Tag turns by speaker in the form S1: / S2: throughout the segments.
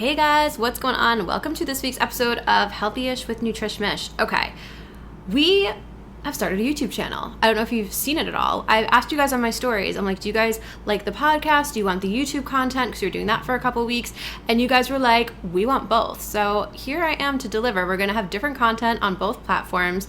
S1: Hey guys, what's going on? Welcome to this week's episode of Healthy-ish with Nutrishmish. Okay, we have started a YouTube channel. I don't know if you've seen it at all. I asked you guys on my stories. I'm like, do you guys like the podcast? Do you want the YouTube content? Because you're doing that for a couple weeks. And you guys were like, we want both. So here I am to deliver. We're going to have different content on both platforms.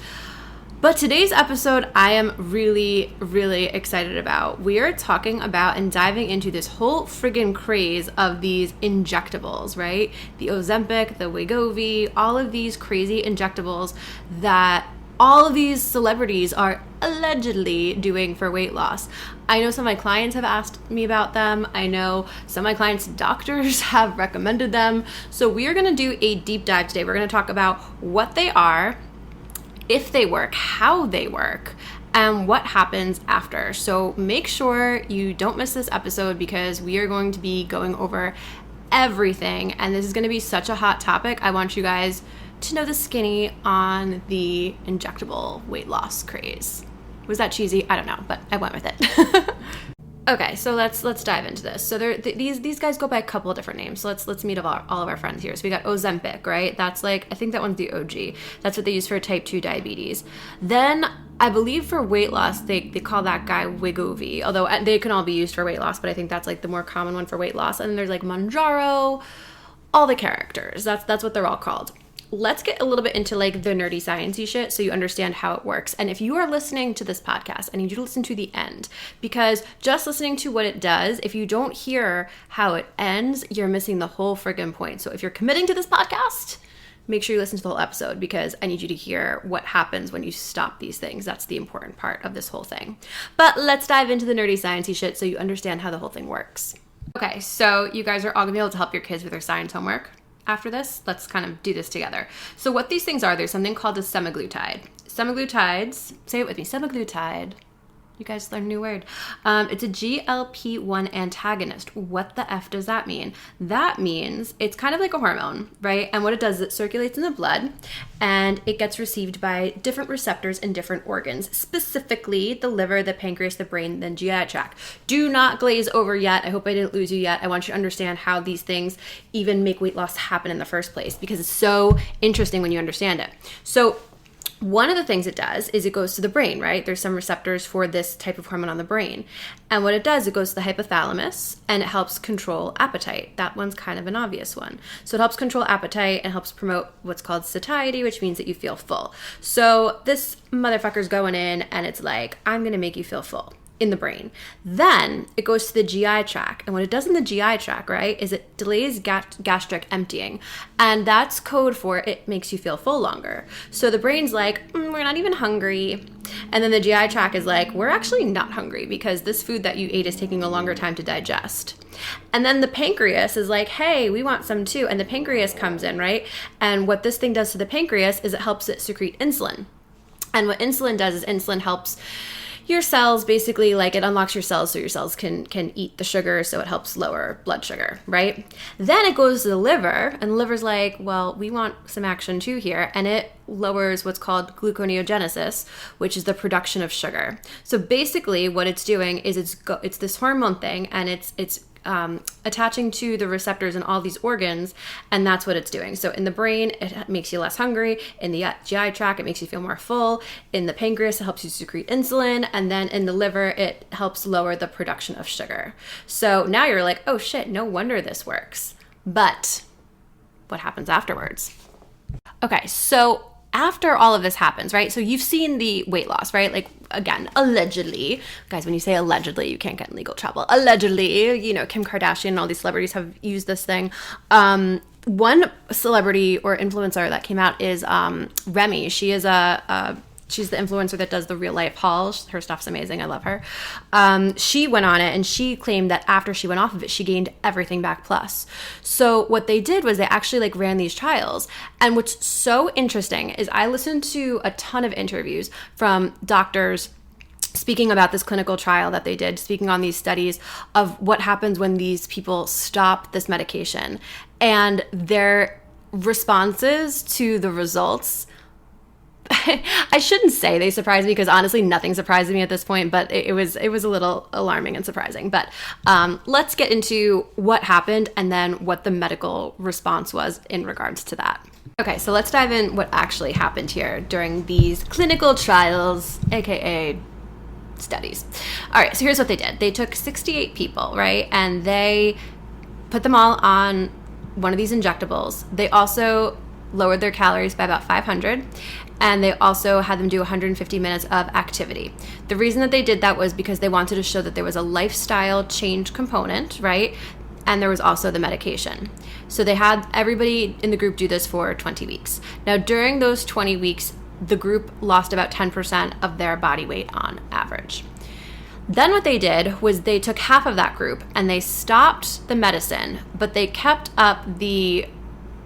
S1: But today's episode, I am really, really excited about. We are talking about and diving into this whole friggin' craze of these injectables, right? The Ozempic, the Wegovy, all of these crazy injectables that all of these celebrities are allegedly doing for weight loss. I know some of my clients have asked me about them. I know some of my clients' doctors have recommended them. So we are going to do a deep dive today. We're going to talk about what they are, if they work, how they work, and what happens after. So make sure you don't miss this episode because we are going to be going over everything, and this is going to be such a hot topic. I want you guys to know the skinny on the injectable weight loss craze. Was that cheesy? I don't know, but I went with it. Okay, so let's dive into this. So these guys go by a couple of different names. So let's meet all of our friends here. So we got Ozempic, right? That's like, I think that one's the OG. That's what they use for type 2 diabetes. Then I believe for weight loss, they call that guy Wegovy, although they can all be used for weight loss, but I think that's like the more common one for weight loss. And then there's like Mounjaro, all the characters. That's what they're all called. Let's get a little bit into like the nerdy sciencey shit so you understand how it works. And if you are listening to this podcast, I need you to listen to the end, because just listening to what it does, if you don't hear how it ends, you're missing the whole friggin' point. So if you're committing to this podcast, make sure you listen to the whole episode, because I need you to hear what happens when you stop these things. That's the important part of this whole thing. But let's dive into the nerdy sciencey shit so you understand how the whole thing works. Okay, so you guys are all gonna be able to help your kids with their science homework. After this, let's kind of do this together. So what these things are, there's something called a semaglutide. Semaglutides, say it with me, semaglutide. You guys learned a new word. It's a GLP-1 antagonist. What the F does that mean? That means it's kind of like a hormone, right? And what it does is it circulates in the blood and it gets received by different receptors in different organs, specifically the liver, the pancreas, the brain, then GI tract. Do not glaze over yet. I hope I didn't lose you yet. I want you to understand how these things even make weight loss happen in the first place, because it's so interesting when you understand it. So one of the things it does is it goes to the brain, right? There's some receptors for this type of hormone on the brain. And what it does, it goes to the hypothalamus and it helps control appetite. That one's kind of an obvious one. So it helps control appetite and helps promote what's called satiety, which means that you feel full. So this motherfucker's going in and it's like, I'm going to make you feel full in the brain. Then it goes to the GI tract. And what it does in the GI tract, right, is it delays gastric emptying. And that's code for it makes you feel full longer. So the brain's like, we're not even hungry. And then the GI tract is like, we're actually not hungry because this food that you ate is taking a longer time to digest. And then the pancreas is like, hey, we want some too. And the pancreas comes in, right? And what this thing does to the pancreas is it helps it secrete insulin. And what insulin does is insulin helps your cells, basically, like it unlocks your cells so your cells can eat the sugar, so it helps lower blood sugar, right? Then it goes to the liver, and the liver's like, well, we want some action too here, and it lowers what's called gluconeogenesis, which is the production of sugar. So basically what it's doing is it's this hormone thing, and it's attaching to the receptors in all these organs, and that's what it's doing. So in the brain, it makes you less hungry. In the GI tract, it makes you feel more full. In the pancreas, it helps you secrete insulin. And then in the liver, it helps lower the production of sugar. So now you're like, oh shit, no wonder this works. But what happens afterwards? Okay, so after all of this happens, right? So you've seen the weight loss, right? Like, again, allegedly. Guys, when you say allegedly, you can't get in legal trouble. Allegedly, Kim Kardashian and all these celebrities have used this thing. One celebrity or influencer that came out is Remy. She is she's the influencer that does the real life hauls. Her stuff's amazing. I love her. She went on it and she claimed that after she went off of it, she gained everything back plus. So what they did was they actually ran these trials. And what's so interesting is I listened to a ton of interviews from doctors speaking about this clinical trial that they did, speaking on these studies of what happens when these people stop this medication. And their responses to the results I shouldn't say they surprised me because honestly, nothing surprised me at this point, but it was a little alarming and surprising. But let's get into what happened and then what the medical response was in regards to that. Okay, so let's dive in what actually happened here during these clinical trials, aka studies. All right, so here's what they did. They took 68 people, right? And they put them all on one of these injectables. They also lowered their calories by about 500, and they also had them do 150 minutes of activity. The reason that they did that was because they wanted to show that there was a lifestyle change component, right? And there was also the medication. So they had everybody in the group do this for 20 weeks. Now, during those 20 weeks, the group lost about 10% of their body weight on average. Then what they did was they took half of that group and they stopped the medicine, but they kept up the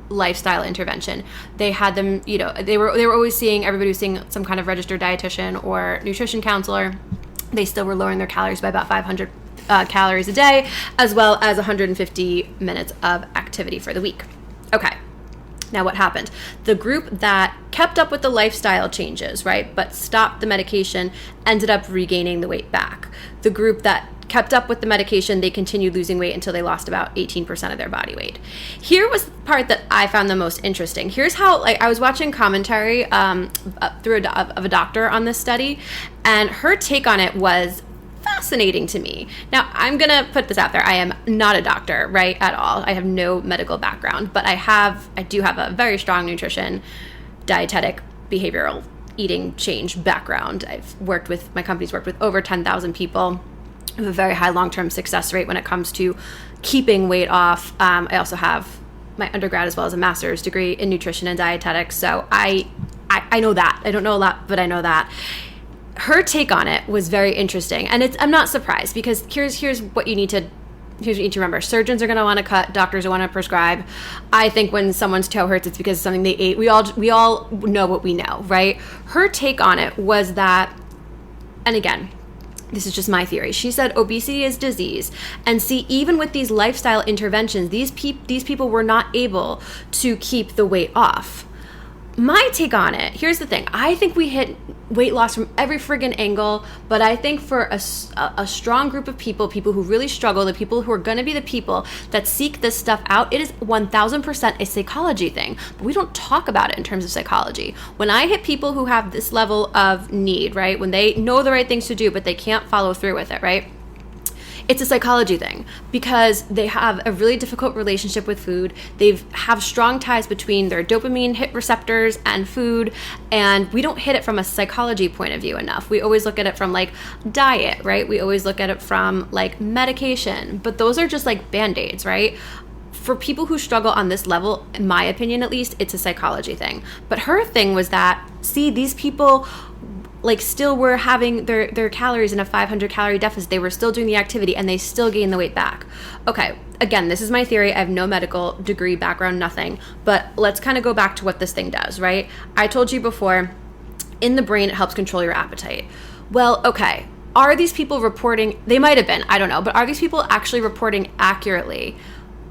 S1: lifestyle intervention. They had them, they were always seeing, everybody was seeing some kind of registered dietitian or nutrition counselor. They still were lowering their calories by about 500 calories a day, as well as 150 minutes of activity for the week. Okay. Now what happened? The group that kept up with the lifestyle changes, right, but stopped the medication ended up regaining the weight back. The group that kept up with the medication, they continued losing weight until they lost about 18% of their body weight. Here was the part that I found the most interesting. Here's how, I was watching commentary through of a doctor on this study, and her take on it was fascinating to me. Now, I'm going to put this out there. I am not a doctor, right, at all. I have no medical background, but I do have a very strong nutrition, dietetic, behavioral eating change background. My company's worked with over 10,000 people. I have a very high long-term success rate when it comes to keeping weight off. I also have my undergrad as well as a master's degree in nutrition and dietetics. So I know that. I don't know a lot, but I know that. Her take on it was very interesting, and I'm not surprised because here's what you need to remember. Surgeons are going to want to cut, doctors will want to prescribe. I think when someone's toe hurts, it's because of something they ate. We all know what we know, right? Her take on it was that, and again, this is just my theory. She said obesity is disease. And see, even with these lifestyle interventions, these people were not able to keep the weight off. My take on it, here's the thing. I think we hit weight loss from every friggin' angle, but I think for a strong group of people who really struggle, the people who are going to be the people that seek this stuff out, it is 1000% a psychology thing. But we don't talk about it in terms of psychology. When I hit people who have this level of need, right, when they know the right things to do, but they can't follow through with it, right? It's a psychology thing because they have a really difficult relationship with food. They have strong ties between their dopamine hit receptors and food, and we don't hit it from a psychology point of view enough. We always look at it from diet, right? We always look at it from medication, but those are just Band-Aids, right? For people who struggle on this level, in my opinion at least, it's a psychology thing. But her thing was that, see, these people still were having their calories in a 500 calorie deficit. They were still doing the activity and they still gained the weight back. Okay, again, this is my theory. I have no medical degree, background, nothing. But let's kind of go back to what this thing does, right? I told you before, in the brain, it helps control your appetite. Well, okay, are these people reporting? They might have been, I don't know, but are these people actually reporting accurately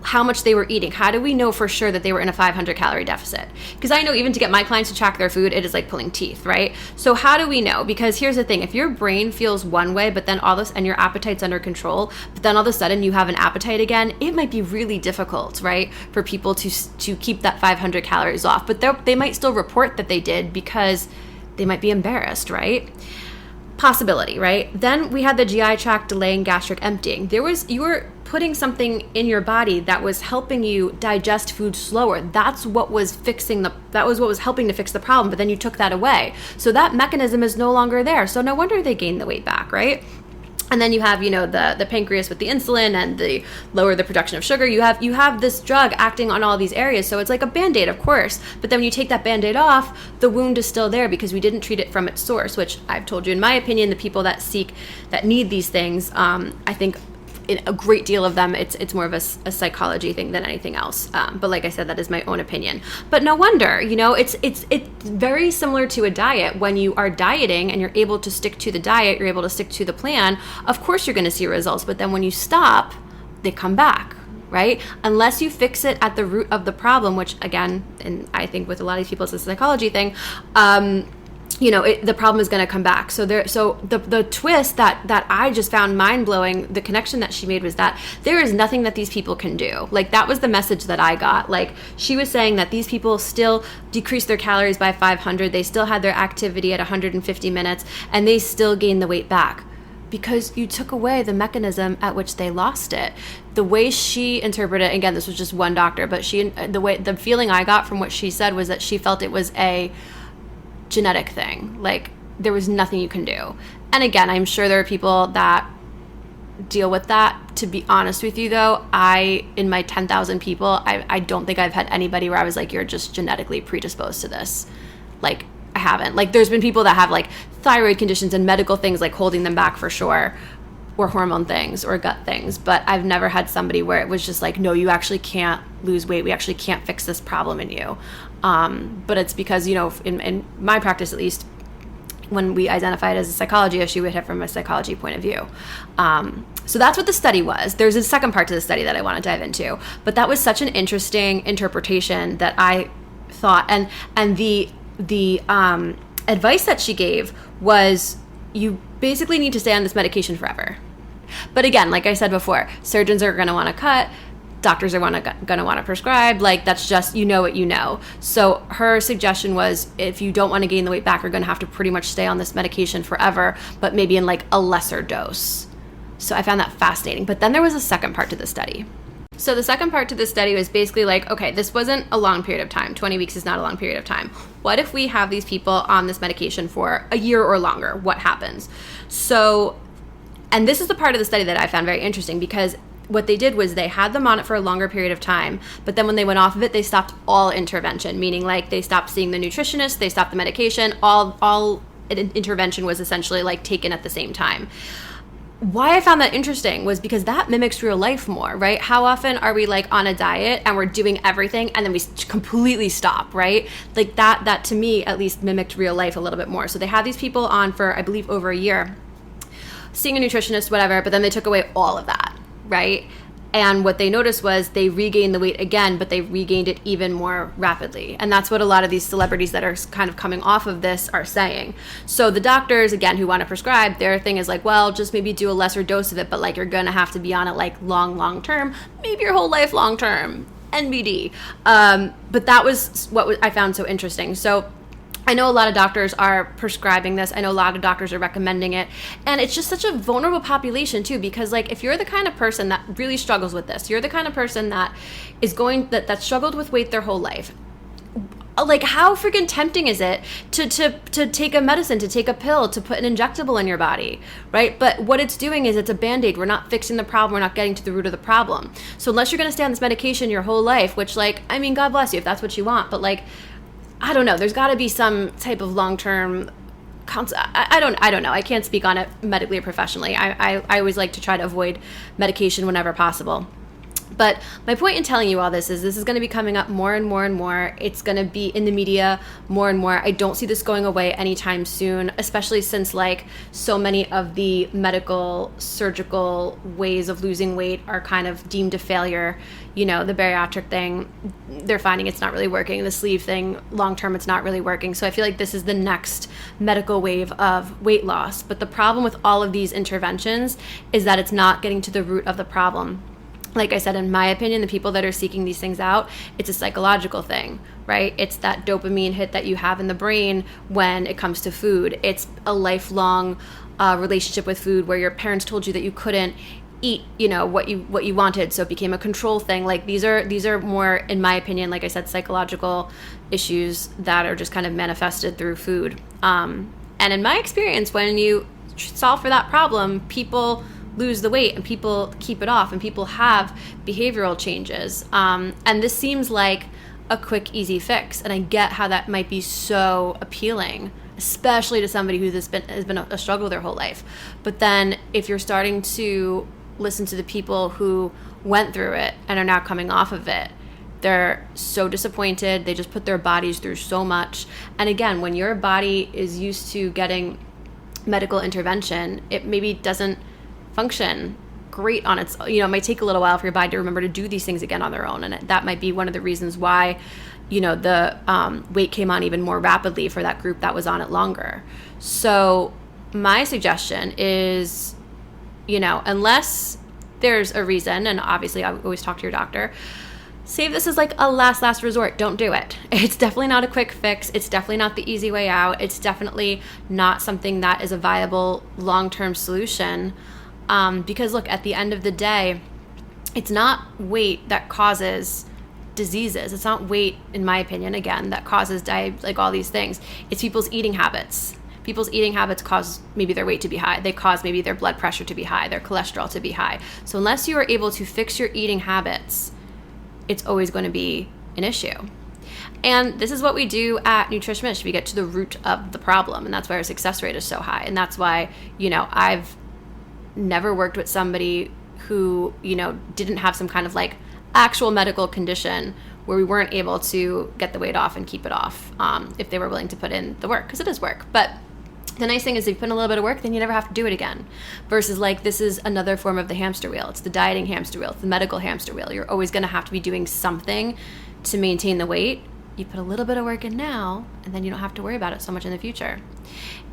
S1: how much they were eating? How do we know for sure that they were in a 500 calorie deficit? Because I know even to get my clients to track their food, it is like pulling teeth, right? So how do we know? Because here's the thing, if your brain feels one way, but then all this, and your appetite's under control, but then all of a sudden you have an appetite again, it might be really difficult, right? For people to keep that 500 calories off, but they might still report that they did because they might be embarrassed, right? Possibility, right? Then we had the GI tract delaying gastric emptying. You were putting something in your body that was helping you digest food slower. That's what was helping to fix the problem, but then you took that away. So that mechanism is no longer there. So no wonder they gained the weight back, right? And then you have, the pancreas with the insulin and the lower the production of sugar. You have this drug acting on all these areas. So it's like a Band-Aid, of course. But then when you take that Band-Aid off, the wound is still there because we didn't treat it from its source, which I've told you, in my opinion, the people that need these things, I think in a great deal of them, it's more of a psychology thing than anything else. But like I said, that is my own opinion. But no wonder, it's very similar to a diet. When you are dieting and you're able to stick to the diet, you're able to stick to the plan, of course you're going to see results. But then when you stop, they come back, right? Unless you fix it at the root of the problem, which again, and I think with a lot of these people, it's a psychology thing, the problem is going to come back. So the twist that I just found mind blowing, the connection that she made was that there is nothing that these people can do. Like, that was the message that I got. Like, she was saying that these people still decreased their calories by 500. They still had their activity at 150 minutes, and they still gained the weight back because you took away the mechanism at which they lost it. The way she interpreted it, again, this was just one doctor, but the feeling I got from what she said was that she felt it was a genetic thing. Like, there was nothing you can do. And again, I'm sure there are people that deal with that. To be honest with you, though, in my 10,000 people, I don't think I've had anybody where I was like, you're just genetically predisposed to this. Like, I haven't. Like, there's been people that have like thyroid conditions and medical things like holding them back for sure, or hormone things or gut things, but I've never had somebody where it was just like, no, you actually can't lose weight. We actually can't fix this problem in you. But it's because, in my practice, at least, when we identify it as a psychology issue, we hit from a psychology point of view. So that's what the study was. There's a second part to the study that I want to dive into, but that was such an interesting interpretation that I thought, and the advice that she gave was, you basically need to stay on this medication forever. But again, like I said before, surgeons are going to want to cut, doctors are going to want to prescribe. Like, that's just, what you know. So her suggestion was, if you don't want to gain the weight back, you're going to have to pretty much stay on this medication forever, but maybe in like a lesser dose. So I found that fascinating. But then there was a second part to the study. So the second part to the study was basically like, okay, this wasn't a long period of time. 20 weeks is not a long period of time. What if we have these people on this medication for a year or longer? What happens? So, and this is the part of the study that I found very interesting, because what they did was they had them on it for a longer period of time, but then when they went off of it, they stopped all intervention, meaning like they stopped seeing the nutritionist, they stopped the medication, all intervention was essentially like taken at the same time. Why I found that interesting was because that mimics real life more, right? How often are we like on a diet and we're doing everything and then we completely stop, right? Like that to me at least mimicked real life a little bit more. So they had these people on for, I believe, over a year, seeing a nutritionist, whatever, but then they took away all of that, right? And what they noticed was they regained the weight again, but they regained it even more rapidly. And that's what a lot of these celebrities that are kind of coming off of this are saying. So the doctors, again, who want to prescribe, their thing is like, well, just maybe do a lesser dose of it, but like you're going to have to be on it like long term, maybe your whole life long term, NBD. But that was what I found so interesting. So I know a lot of doctors are prescribing this. I know a lot of doctors are recommending it. And it's just such a vulnerable population too, because like if you're the kind of person that really struggles with this, you're the kind of person that is that struggled with weight their whole life. Like, how freaking tempting is it to take a medicine, to take a pill, to put an injectable in your body, right? But what it's doing is it's a Band-Aid. We're not fixing the problem. We're not getting to the root of the problem. So unless you're going to stay on this medication your whole life, which like, I mean, God bless you if that's what you want, but like, I don't know. There's got to be some type of long-term I don't know. I can't speak on it medically or professionally. I always like to try to avoid medication whenever possible. But my point in telling you all this is going to be coming up more and more and more. It's going to be in the media more and more. I don't see this going away anytime soon, especially since like so many of the medical, surgical ways of losing weight are kind of deemed a failure. The bariatric thing, they're finding it's not really working. The sleeve thing, long term, it's not really working. So I feel like this is the next medical wave of weight loss. But the problem with all of these interventions is that it's not getting to the root of the problem. Like I said, in my opinion, the people that are seeking these things out, it's a psychological thing, right? It's that dopamine hit that you have in the brain when it comes to food. It's a lifelong relationship with food where your parents told you that you couldn't eat, what you wanted, so it became a control thing. Like these are more, in my opinion, like I said, psychological issues that are just kind of manifested through food. And in my experience, when you solve for that problem, people lose the weight and people keep it off and people have behavioral changes. And this seems like a quick, easy fix. And I get how that might be so appealing, especially to somebody who has been a struggle their whole life. But then if you're starting to listen to the people who went through it and are now coming off of it, they're so disappointed. They just put their bodies through so much. And again, when your body is used to getting medical intervention, it maybe doesn't function great on its, it might take a little while for your body to remember to do these things again on their own. And that might be one of the reasons why, the weight came on even more rapidly for that group that was on it longer. So my suggestion is, unless there's a reason, and obviously I always talk to your doctor, save this as like a last resort. Don't do it. It's definitely not a quick fix. It's definitely not the easy way out. It's definitely not something that is a viable long-term solution. Because look, at the end of the day, it's not weight that causes diseases. It's not weight, in my opinion, again, that causes like all these things. It's people's eating habits. People's eating habits cause maybe their weight to be high. They cause maybe their blood pressure to be high, their cholesterol to be high. So unless you are able to fix your eating habits, it's always going to be an issue. And this is what we do at Nutrishmish. We get to the root of the problem, and that's why our success rate is so high. And that's why, I've never worked with somebody who, didn't have some kind of like actual medical condition where we weren't able to get the weight off and keep it off if they were willing to put in the work, because it is work. But the nice thing is if you put in a little bit of work, then you never have to do it again. Versus like this is another form of the hamster wheel. It's the dieting hamster wheel. It's the medical hamster wheel. You're always going to have to be doing something to maintain the weight. You put a little bit of work in now, and then you don't have to worry about it so much in the future.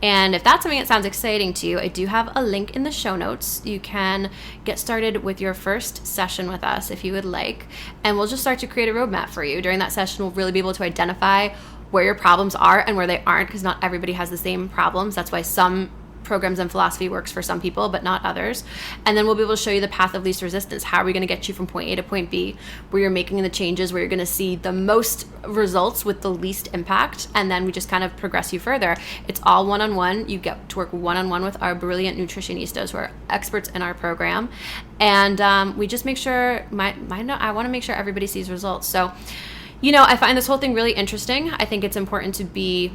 S1: And if that's something that sounds exciting to you, I do have a link in the show notes. You can get started with your first session with us if you would like, and we'll just start to create a roadmap for you. During that session, we'll really be able to identify where your problems are and where they aren't, because not everybody has the same problems. That's why some programs and philosophy works for some people, but not others. And then we'll be able to show you the path of least resistance. How are we going to get you from point A to point B, where you're making the changes, where you're going to see the most results with the least impact, and then we just kind of progress you further. It's all one-on-one. You get to work one-on-one with our brilliant nutritionistas who are experts in our program. And we just make sure, I want to make sure everybody sees results. So, I find this whole thing really interesting. I think it's important to be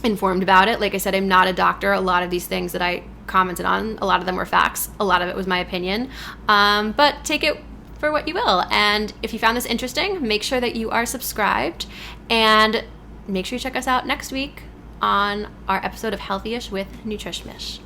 S1: informed about it. Like I said, I'm not a doctor. A lot of these things that I commented on, a lot of them were facts. A lot of it was my opinion. But take it for what you will. And if you found this interesting, make sure that you are subscribed, and make sure you check us out next week on our episode of Healthy-ish with Nutrishmish.